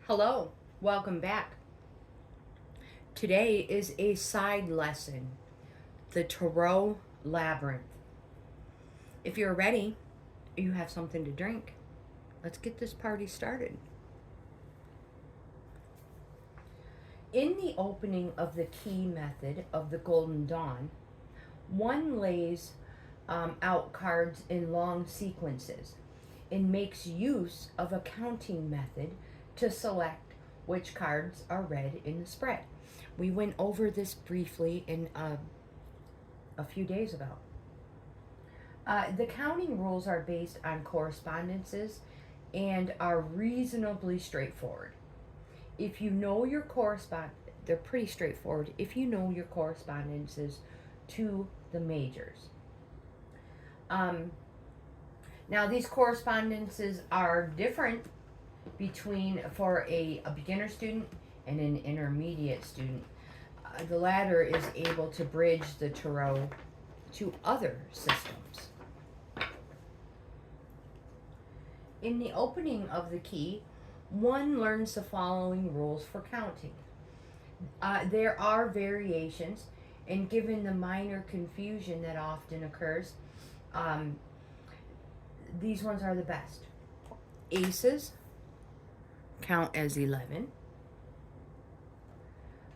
Hello, welcome back. Today is a side lesson, the Tarot Labyrinth. If you're ready, you have something to drink. Let's get this party started. In the opening of the key method of the Golden Dawn, one lays out cards in long sequences and makes use of a counting method to select which cards are read in the spread. We went over this briefly in a few days ago. The counting rules are based on correspondences and are reasonably straightforward. If you know your they're pretty straightforward if you know your correspondences to the majors. Now these correspondences are different for a beginner student and an intermediate student. The latter is able to bridge the tarot to other systems. In the opening of the key, one learns the following rules for counting. There are variations, and given the minor confusion that often occurs, these ones are the best. Aces count as 11.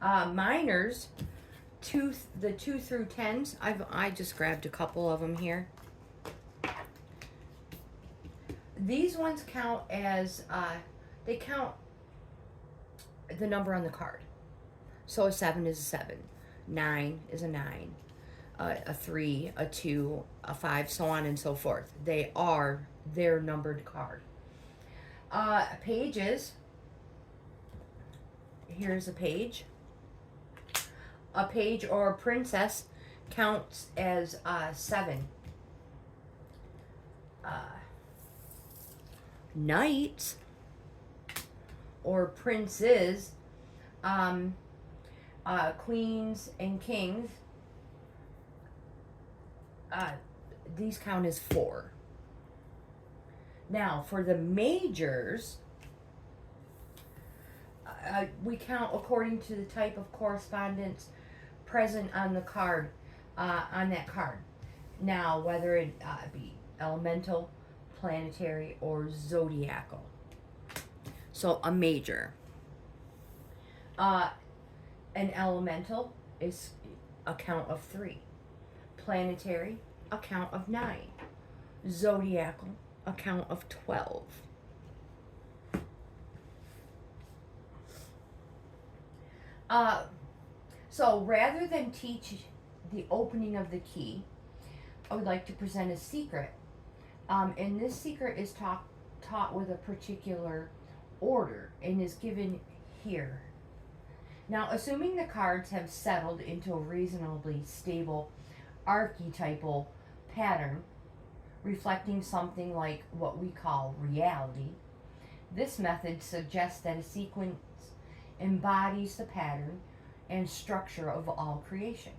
Minors, the 2 through 10s, I just grabbed a couple of them here. These ones count as, they count the number on the card. So a 7 is a 7, 9 is a 9, a 3, a 2, a 5, so on and so forth. They are their numbered card. Pages, here's a page. A page or a princess counts as 7. Knights or princes, queens and kings, these count as 4. Now for the majors, we count according to the type of correspondence present on the card, on that card. Now, whether it be elemental, planetary, or zodiacal. So a major. An elemental is a count of 3. Planetary, a count of 9. Zodiacal, a count of 12. So rather than teach the opening of the key, I would like to present a secret. And this secret is taught with a particular order and is given here. Now, assuming the cards have settled into a reasonably stable archetypal pattern, reflecting something like what we call reality, this method suggests that a sequence embodies the pattern and structure of all creation.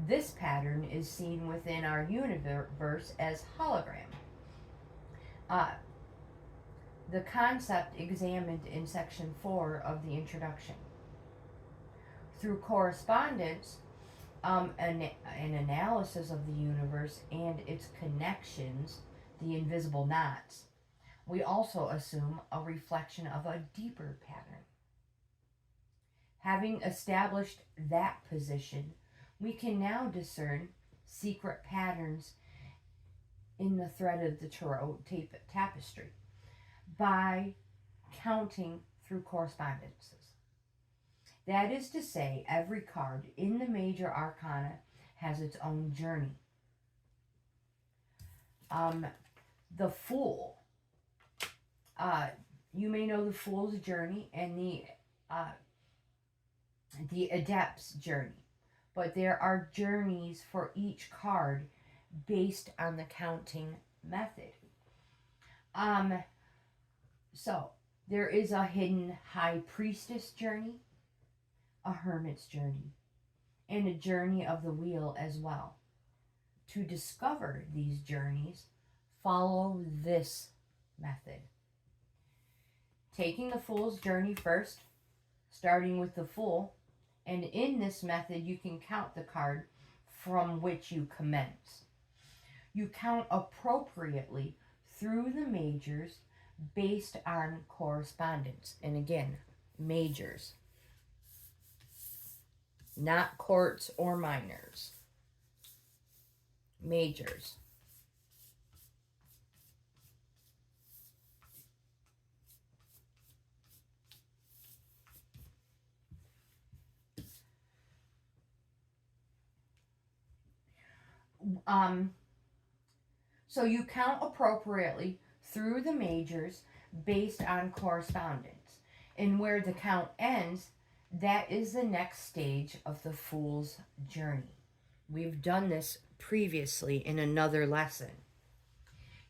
This pattern is seen within our universe as hologram. The concept examined in section 4 of the introduction. Through correspondence, an analysis of the universe and its connections, the invisible knots, we also assume a reflection of a deeper pattern. Having established that position, we can now discern secret patterns in the thread of the tarot tapestry by counting through correspondences. That is to say, every card in the major arcana has its own journey. The Fool. You may know the Fool's journey and the Adept's journey. But there are journeys for each card based on the counting method. So there is a hidden high priestess journey, a hermit's journey, and a journey of the wheel as well. To discover these journeys, follow this method. taking the Fool's journey first, starting with the Fool, and in this method you can count the card from which you commence. You count appropriately through the majors based on correspondence. And again, majors, not courts or minors. Majors. So you count appropriately through the majors based on correspondence. And where the count ends, that is the next stage of the Fool's journey. We've done this previously in another lesson.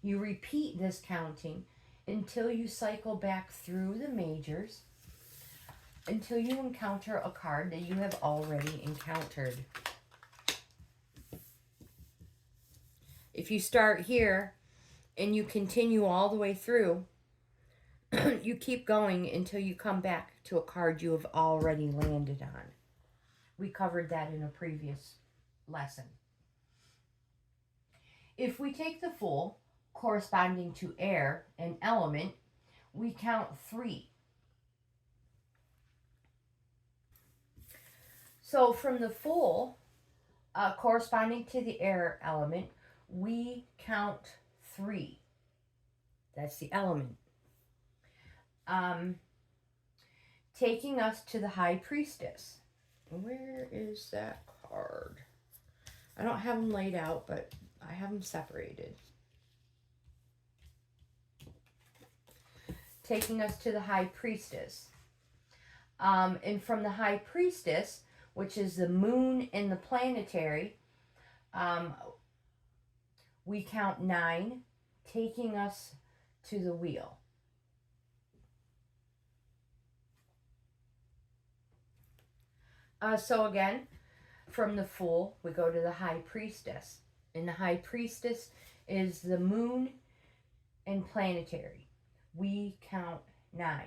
You repeat this counting until you cycle back through the majors, until you encounter a card that you have already encountered. If you start here and you continue all the way through, you keep going until you come back to a card you have already landed on. We covered that in a previous lesson. If we take the Fool, corresponding to air, an element, we count 3. So from the Fool, corresponding to the air element, we count 3. That's the element. Taking us to the High Priestess. Where is that card? I don't have them laid out, but I have them separated. Taking us to the High Priestess. And from the High Priestess, which is the moon and the planetary, we count 9, taking us to the wheel. So again, from the Fool, we go to the High Priestess. And the High Priestess is the moon and planetary. We count 9.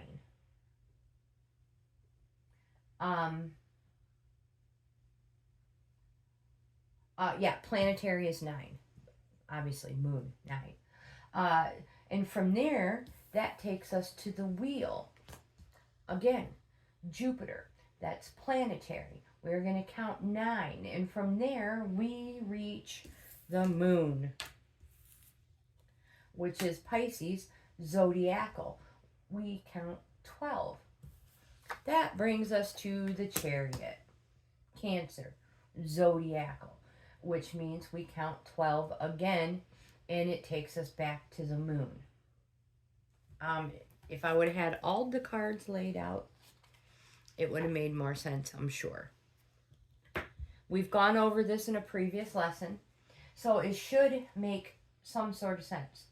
Planetary is 9. Obviously, moon, 9. And from there, that takes us to the wheel. Again, Jupiter. That's planetary. We're going to count 9. And from there, we reach the moon, which is Pisces, zodiacal. We count 12. That brings us to the Chariot, Cancer, zodiacal, which means we count 12 again, and it takes us back to the moon. If I would have had all the cards laid out, it would have made more sense, I'm sure. We've gone over this in a previous lesson, so it should make some sort of sense.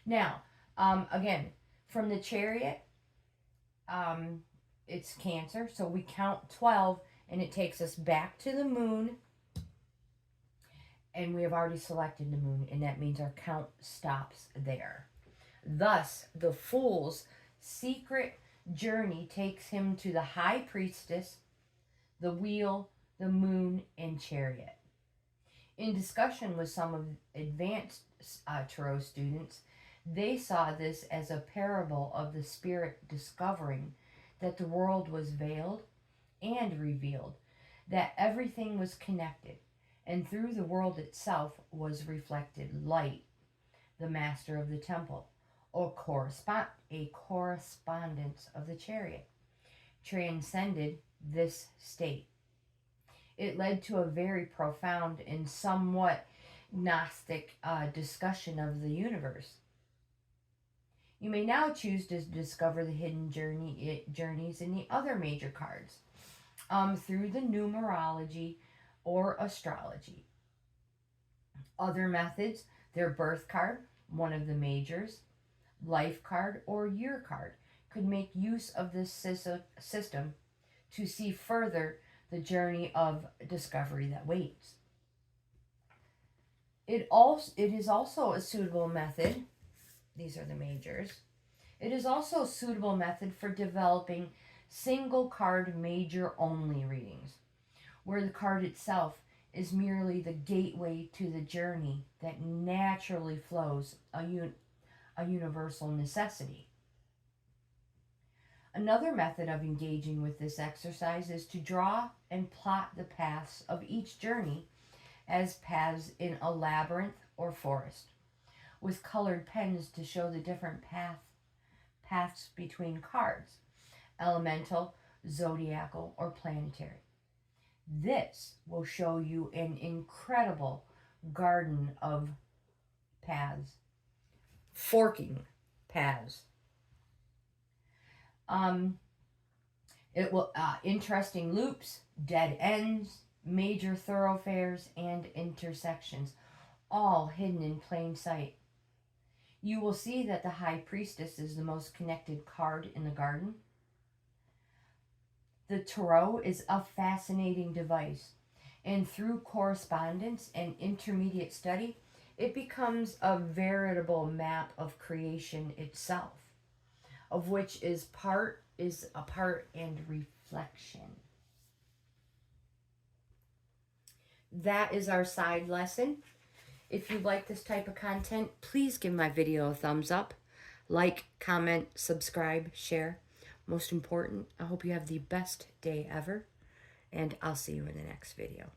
Now, again, from the Chariot, it's Cancer, so we count 12, and it takes us back to the moon, and we have already selected the moon, and that means our count stops there. Thus, the Fool's secret journey takes him to the High Priestess, the wheel, the moon, and Chariot. In discussion with some of advanced tarot students, they saw this as a parable of the spirit discovering that the world was veiled and revealed, that everything was connected, and through the world itself was reflected light, the master of the temple, or a correspondence of the Chariot, transcended this state. It led to a very profound and somewhat Gnostic discussion of the universe. You may now choose to discover the hidden journeys in the other major cards through the numerology or astrology. Other methods, their birth card, one of the majors, life card, or year card, could make use of this system to see further the journey of discovery that waits. It is also a suitable method, these are the majors, It is also a suitable method for developing single card major only readings, where the card itself is merely the gateway to the journey that naturally flows, a universal necessity. Another method of engaging with this exercise is to draw and plot the paths of each journey as paths in a labyrinth or forest, with colored pens to show the different paths between cards, elemental, zodiacal, or planetary. This will show you an incredible garden of paths, forking paths. It will interesting loops, dead ends, major thoroughfares, and intersections, all hidden in plain sight. You will see that the High Priestess is the most connected card in the garden. The tarot is a fascinating device, and through correspondence and intermediate study, it becomes a veritable map of creation itself, of which is a part and reflection. That is our side lesson. If you like this type of content, please give my video a thumbs up. Like, comment, subscribe, share. Most important, I hope you have the best day ever, and I'll see you in the next video.